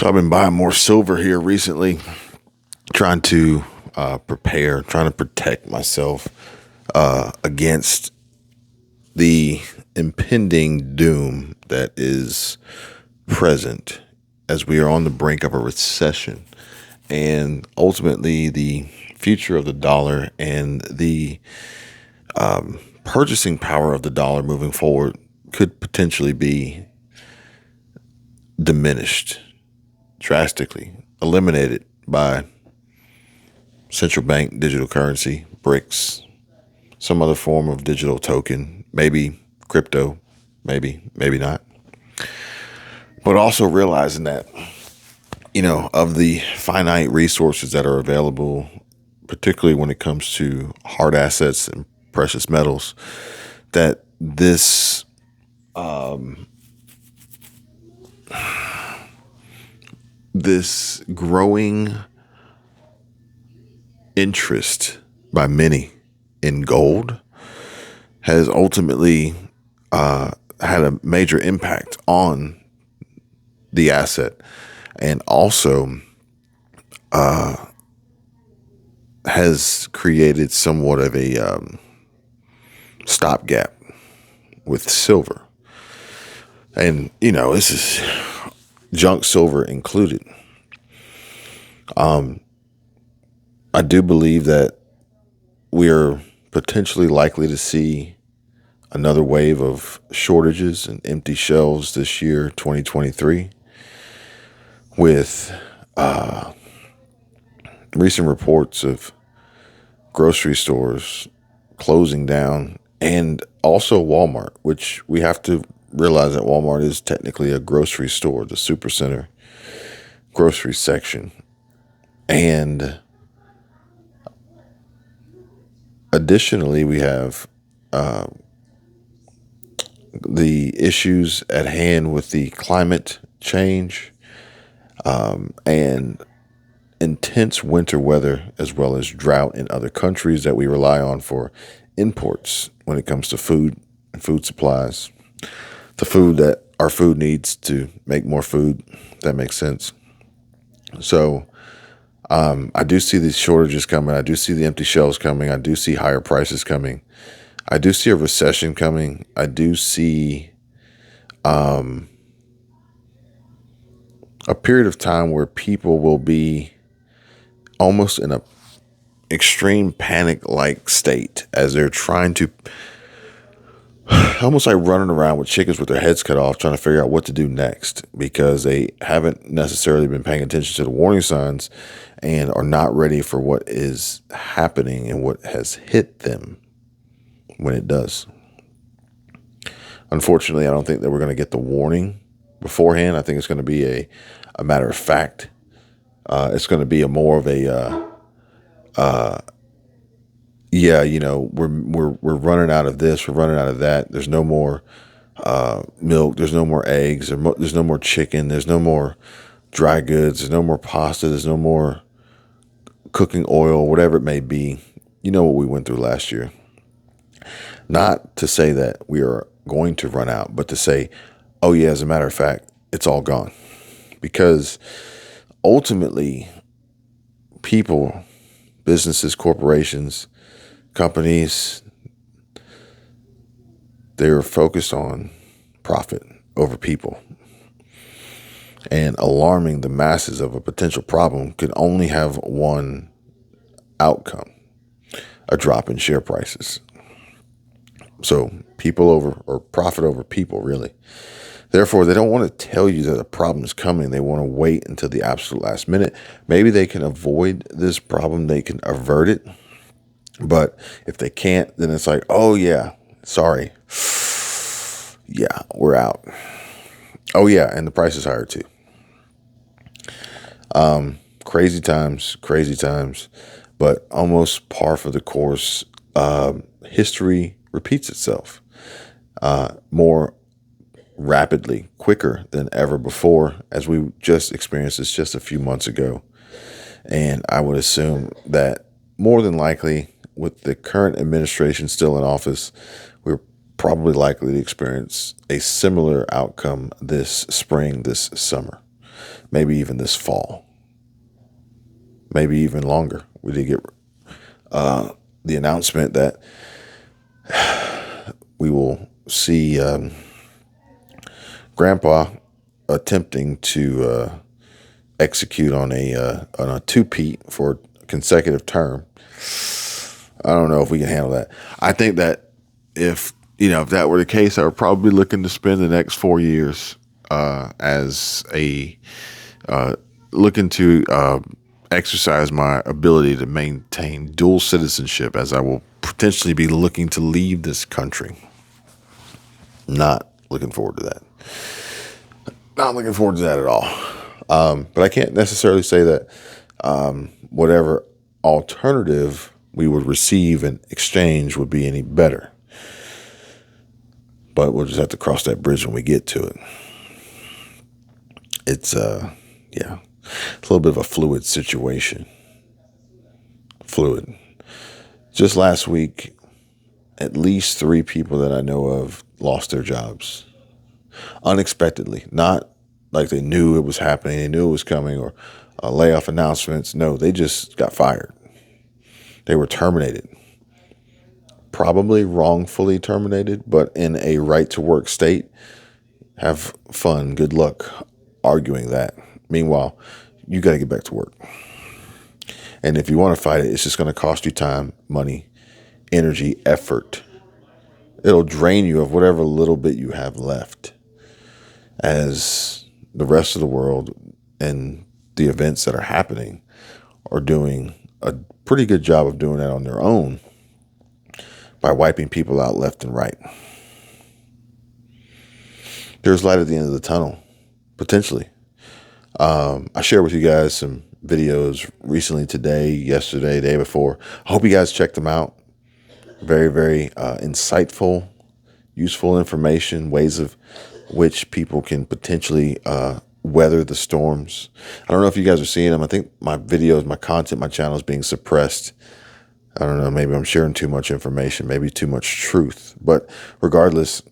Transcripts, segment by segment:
So I've been buying more silver here recently, trying to trying to protect myself against the impending doom that is present as we are on the brink of a recession, and ultimately the future of the dollar and the purchasing power of the dollar moving forward could potentially be diminished drastically, eliminated by central bank digital currency, BRICS, some other form of digital token, maybe crypto, maybe not. But also realizing that, of the finite resources that are available, particularly when it comes to hard assets and precious metals, that this growing interest by many in gold has ultimately had a major impact on the asset, and also has created somewhat of a stopgap with silver. And, this is junk silver included. I do believe that we're potentially likely to see another wave of shortages and empty shelves this year, 2023, with recent reports of grocery stores closing down, and also Walmart, which we have to realize that Walmart is technically a grocery store, the supercenter grocery section. And additionally, we have the issues at hand with the climate change and intense winter weather, as well as drought in other countries that we rely on for imports when it comes to food and food supplies, the food that our food needs to make more food. If that makes sense. So I do see these shortages coming. I do see the empty shelves coming. I do see higher prices coming. I do see a recession coming. I do see a period of time where people will be almost in a extreme panic-like state as they're trying to, almost like running around with chickens with their heads cut off, trying to figure out what to do next, because they haven't necessarily been paying attention to the warning signs and are not ready for what is happening and what has hit them when it does. Unfortunately, I don't think that we're going to get the warning beforehand. I think it's going to be a matter of fact. It's going to be a more of a we're running out of this, we're running out of that. There's no more milk, there's no more eggs, there's no more chicken, there's no more dry goods, there's no more pasta, there's no more cooking oil, whatever it may be. You know what we went through last year. Not to say that we are going to run out, but to say, oh yeah, as a matter of fact, it's all gone. Because ultimately, people, businesses, corporations, companies, they're focused on profit over people. And alarming the masses of a potential problem could only have one outcome: a drop in share prices. So people over, or profit over people, really. Therefore, they don't want to tell you that a problem is coming. They want to wait until the absolute last minute. Maybe they can avoid this problem. They can avert it. But if they can't, then it's like, oh yeah, sorry. Yeah, we're out. Oh yeah, and the price is higher too. Crazy times, but almost par for the course. History repeats itself more rapidly, quicker than ever before, as we just experienced this just a few months ago. And I would assume that more than likely, with the current administration still in office, we're probably likely to experience a similar outcome this spring, this summer. maybe even this fall, maybe even longer. We did get the announcement that we will see Grandpa attempting to execute on a two-peat for a consecutive term. I don't know if we can handle that. I think that if that were the case, I would probably be looking to spend the next 4 years as a looking to exercise my ability to maintain dual citizenship, as I will potentially be looking to leave this country. Not looking forward to that. Not looking forward to that at all. But I can't necessarily say that whatever alternative we would receive in exchange would be any better. But we'll just have to cross that bridge when we get to it. It's a little bit of a fluid situation. Fluid. Just last week, at least 3 people that I know of lost their jobs unexpectedly. Not like they knew it was happening, they knew it was coming, or layoff announcements. No, they just got fired. They were terminated. Probably wrongfully terminated, but in a right-to-work state. Have fun. Good luck arguing that. Meanwhile, you got to get back to work. And if you want to fight it, it's just going to cost you time, money, energy, effort. It'll drain you of whatever little bit you have left, as the rest of the world and the events that are happening are doing a pretty good job of doing that on their own by wiping people out left and right. There's light at the end of the tunnel, potentially. I shared with you guys some videos recently, today, yesterday, day before. I hope you guys checked them out. Very, very insightful, useful information, ways of which people can potentially weather the storms. I don't know if you guys are seeing them. I think my videos, my content, my channel is being suppressed. I don't know, maybe I'm sharing too much information, maybe too much truth. But regardless,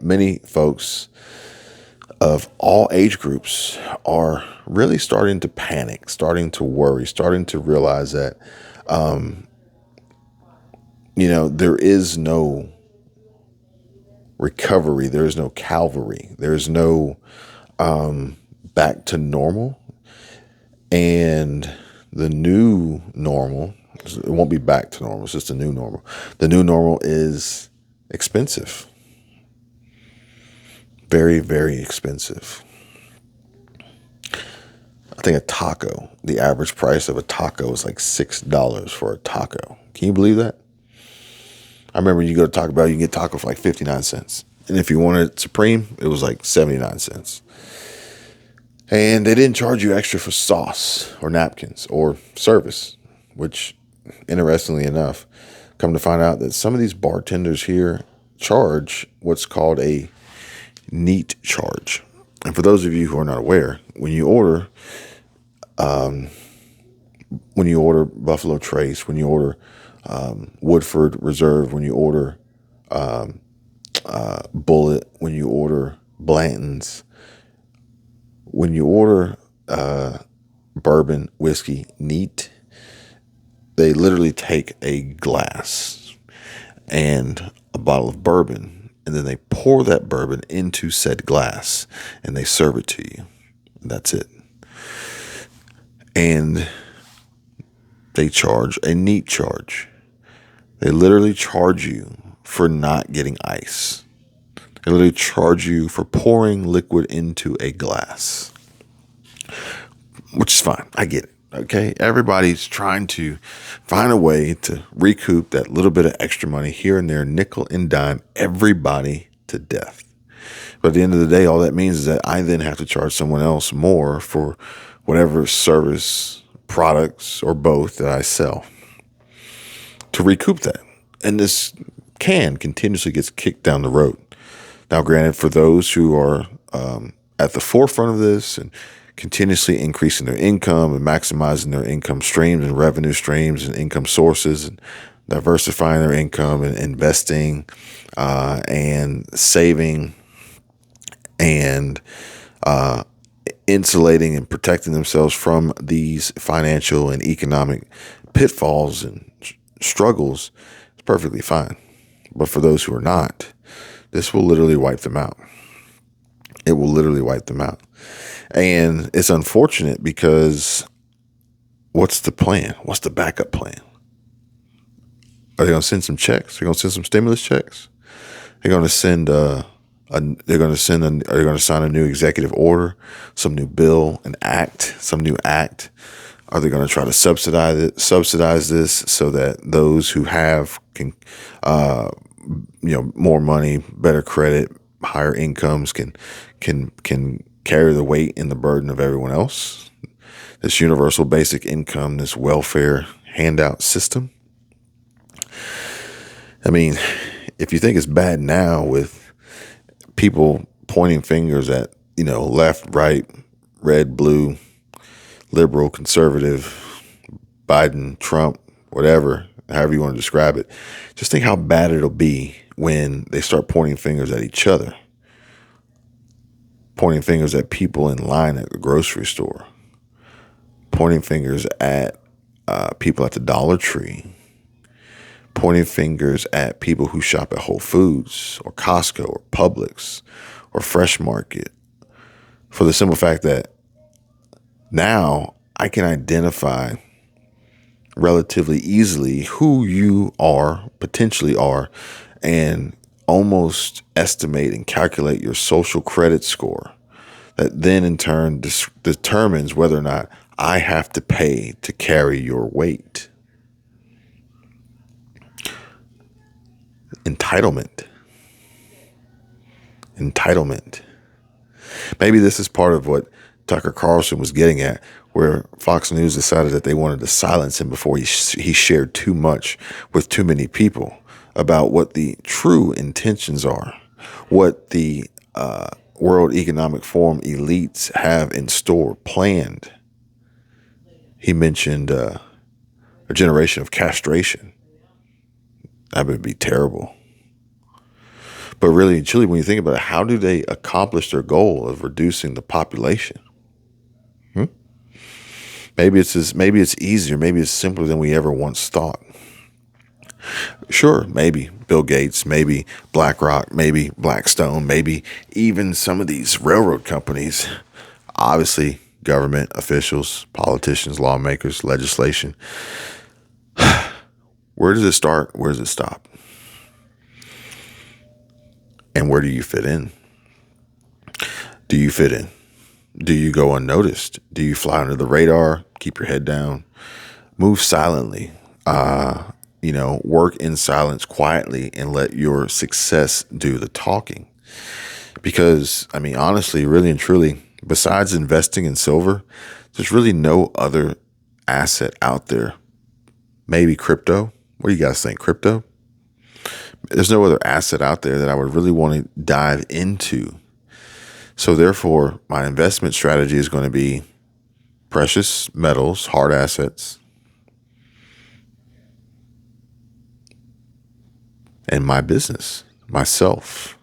many folks of all age groups are really starting to panic, starting to worry, starting to realize that, there is no recovery. There is no Calvary. There is no back to normal. And the new normal, it won't be back to normal. It's just a new normal. The new normal is expensive. Very, very expensive. I think a taco, the average price of a taco is like $6 for a taco. Can you believe that? I remember you go to Taco Bell, you can get taco for like 59 cents. And if you wanted Supreme, it was like 79 cents. And they didn't charge you extra for sauce or napkins or service, which, interestingly enough, come to find out that some of these bartenders here charge what's called a neat charge. And for those of you who are not aware, when you order Buffalo Trace, when you order Woodford Reserve, when you order Bullet, when you order Blanton's, when you order bourbon, whiskey, neat, they literally take a glass and a bottle of bourbon, and then they pour that bourbon into said glass, and they serve it to you. And that's it. And they charge a neat charge. They literally charge you for not getting ice. They literally charge you for pouring liquid into a glass, which is fine. I get it. Okay. Everybody's trying to find a way to recoup that little bit of extra money here and there, nickel and dime everybody to death. But at the end of the day, all that means is that I then have to charge someone else more for whatever service, products, or both that I sell to recoup that. And this can continuously gets kicked down the road. Now, granted, for those who are at the forefront of this and continuously increasing their income and maximizing their income streams and revenue streams and income sources and diversifying their income and investing and saving and insulating and protecting themselves from these financial and economic pitfalls and struggles is perfectly fine. But for those who are not, this will literally wipe them out. It will literally wipe them out. And it's unfortunate because what's the plan? What's the backup plan? Are they going to send some checks? They're going to send some stimulus checks? They're going to send are they going to sign a new executive order, some new bill, some new act? Are they going to try to subsidize this so that those who have can, more money, better credit, higher incomes can carry the weight and the burden of everyone else? This universal basic income, this welfare handout system. I mean, if you think it's bad now with people pointing fingers at, left, right, red, blue, liberal, conservative, Biden, Trump, whatever, however you want to describe it, just think how bad it'll be when they start pointing fingers at each other, pointing fingers at people in line at the grocery store, pointing fingers at people at the Dollar Tree, pointing fingers at people who shop at Whole Foods or Costco or Publix or Fresh Market, for the simple fact that now I can identify relatively easily who you potentially are, and almost estimate and calculate your social credit score. That then in turn determines whether or not I have to pay to carry your weight. Entitlement. Maybe this is part of what Tucker Carlson was getting at, where Fox News decided that they wanted to silence him before he shared too much with too many people about what the true intentions are, what the World Economic Forum elites have in store planned. He mentioned a generation of castration. That would be terrible. But really, truly, when you think about it, how do they accomplish their goal of reducing the population? Maybe it's easier. Maybe it's simpler than we ever once thought. Sure, maybe Bill Gates, maybe BlackRock, maybe Blackstone, maybe even some of these railroad companies, obviously government officials, politicians, lawmakers, legislation. Where does it start? Where does it stop? And where do you fit in? Do you fit in? Do you go unnoticed? Do you fly under the radar? Keep your head down. Move silently. Work in silence quietly and let your success do the talking. Because, honestly, really and truly, besides investing in silver, there's really no other asset out there. Maybe crypto. What do you guys think? Crypto? There's no other asset out there that I would really want to dive into. So therefore, my investment strategy is going to be precious metals, hard assets, and my business, myself,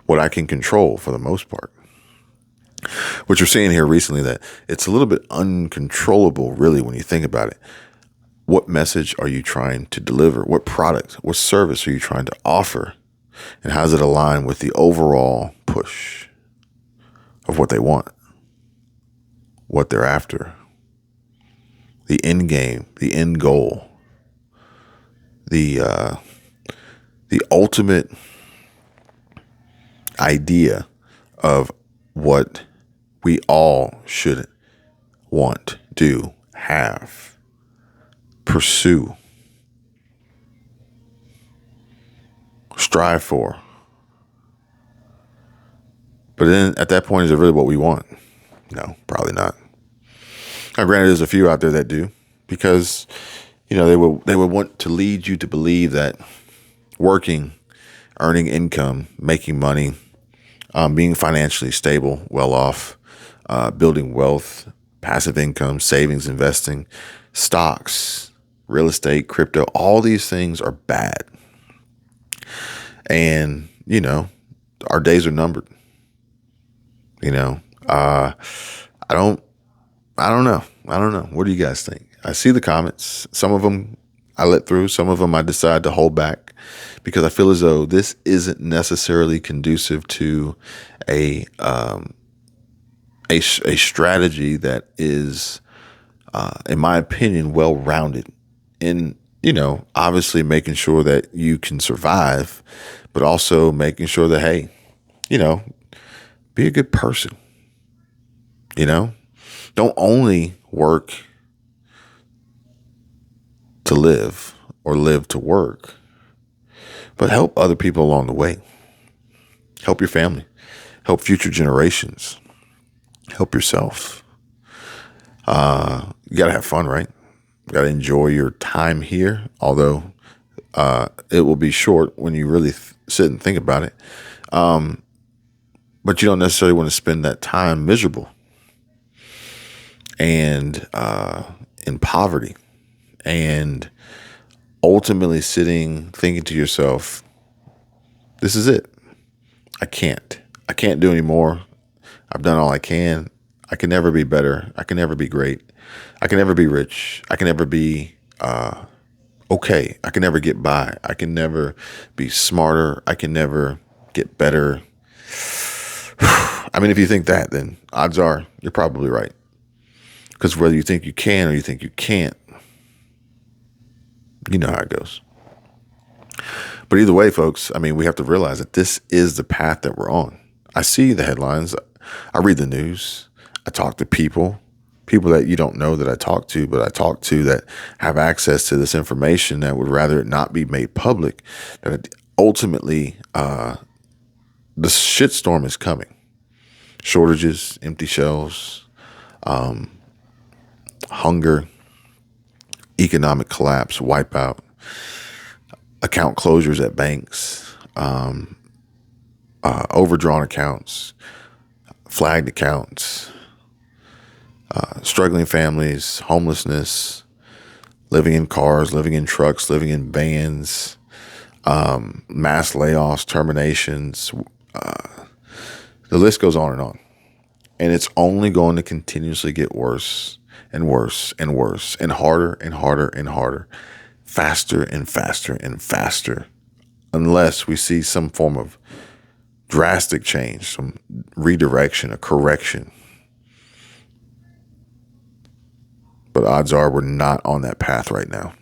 what I can control for the most part. What you're seeing here recently, that it's a little bit uncontrollable, really, when you think about it. What message are you trying to deliver? What product, what service are you trying to offer? And how does it align with the overall push of what they want, what they're after, the end game, the end goal, the ultimate idea of what we all should want, do, have, pursue, strive for. But then at that point, is it really what we want? No, probably not. Now, granted, there's a few out there that do, because they would want to lead you to believe that working, earning income, making money, being financially stable, well off, building wealth, passive income, savings, investing, stocks, real estate, crypto, all these things are bad. And, our days are numbered. I don't I don't know. I don't know. What do you guys think? I see the comments. Some of them I let through. Some of them I decide to hold back because I feel as though this isn't necessarily conducive to a a strategy that is, in my opinion, well rounded. In obviously making sure that you can survive, but also making sure that hey, you know, be a good person. You know, don't only work to live or live to work, but help other people along the way. Help your family, help future generations, help yourself. You got to have fun, right? You got to enjoy your time here, although it will be short when you really sit and think about it. But you don't necessarily want to spend that time miserable and in poverty and ultimately sitting thinking to yourself, this is it. I can't do any more. I've done all I can. I can never be better. I can never be great. I can never be rich. I can never be okay. I can never get by. I can never be smarter. I can never get better. I mean, if you think that, then odds are you're probably right. Because whether you think you can or you think you can't, you know how it goes. But either way, folks, I mean, we have to realize that this is the path that we're on. I see the headlines. I read the news. I talk to people that you don't know that I talk to, but I talk to that have access to this information that would rather it not be made public. That ultimately, the shitstorm is coming. Shortages, empty shelves, hunger, economic collapse, wipeout, account closures at banks, overdrawn accounts, flagged accounts, struggling families, homelessness, living in cars, living in trucks, living in vans, mass layoffs, terminations. The list goes on and on. And it's only going to continuously get worse and worse and worse and harder and harder and harder, faster and faster and faster, unless we see some form of drastic change, some redirection, a correction. But odds are we're not on that path right now.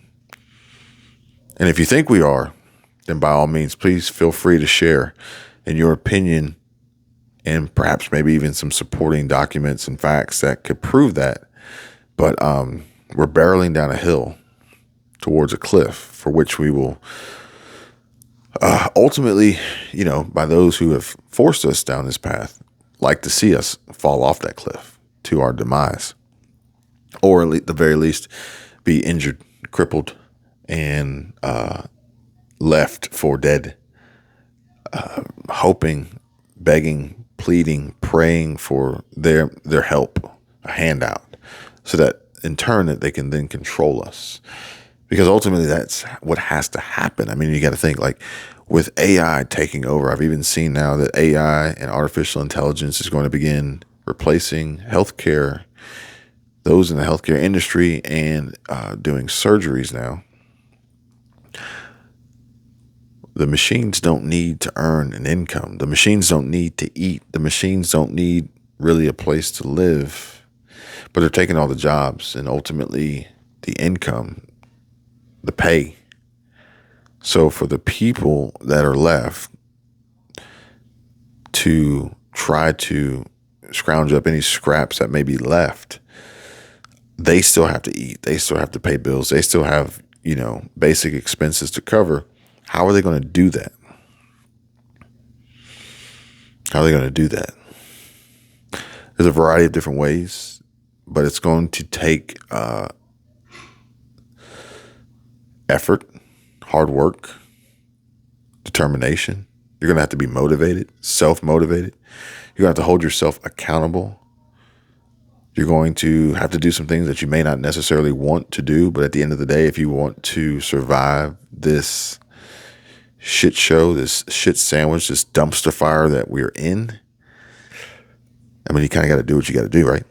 And if you think we are, then by all means, please feel free to share in your opinion and perhaps maybe even some supporting documents and facts that could prove that. But we're barreling down a hill towards a cliff for which we will ultimately, by those who have forced us down this path, like to see us fall off that cliff to our demise, or at the very least be injured, crippled, and left for dead, hoping, begging, pleading, praying for their help, a handout, so that in turn that they can then control us. Because ultimately that's what has to happen. I mean, you got to think like with AI taking over, I've even seen now that AI and artificial intelligence is going to begin replacing healthcare, those in the healthcare industry, and doing surgeries now. The machines don't need to earn an income. The machines don't need to eat. The machines don't need really a place to live, but they're taking all the jobs and ultimately the income, the pay. So for the people that are left to try to scrounge up any scraps that may be left, they still have to eat. They still have to pay bills. They still have, basic expenses to cover. How are they going to do that? How are they going to do that? There's a variety of different ways, but it's going to take effort, hard work, determination. You're going to have to be motivated, self-motivated. You're going to have to hold yourself accountable. You're going to have to do some things that you may not necessarily want to do, but at the end of the day, if you want to survive this shit show, this shit sandwich, this dumpster fire that we're in, I mean, you kind of got to do what you got to do, right?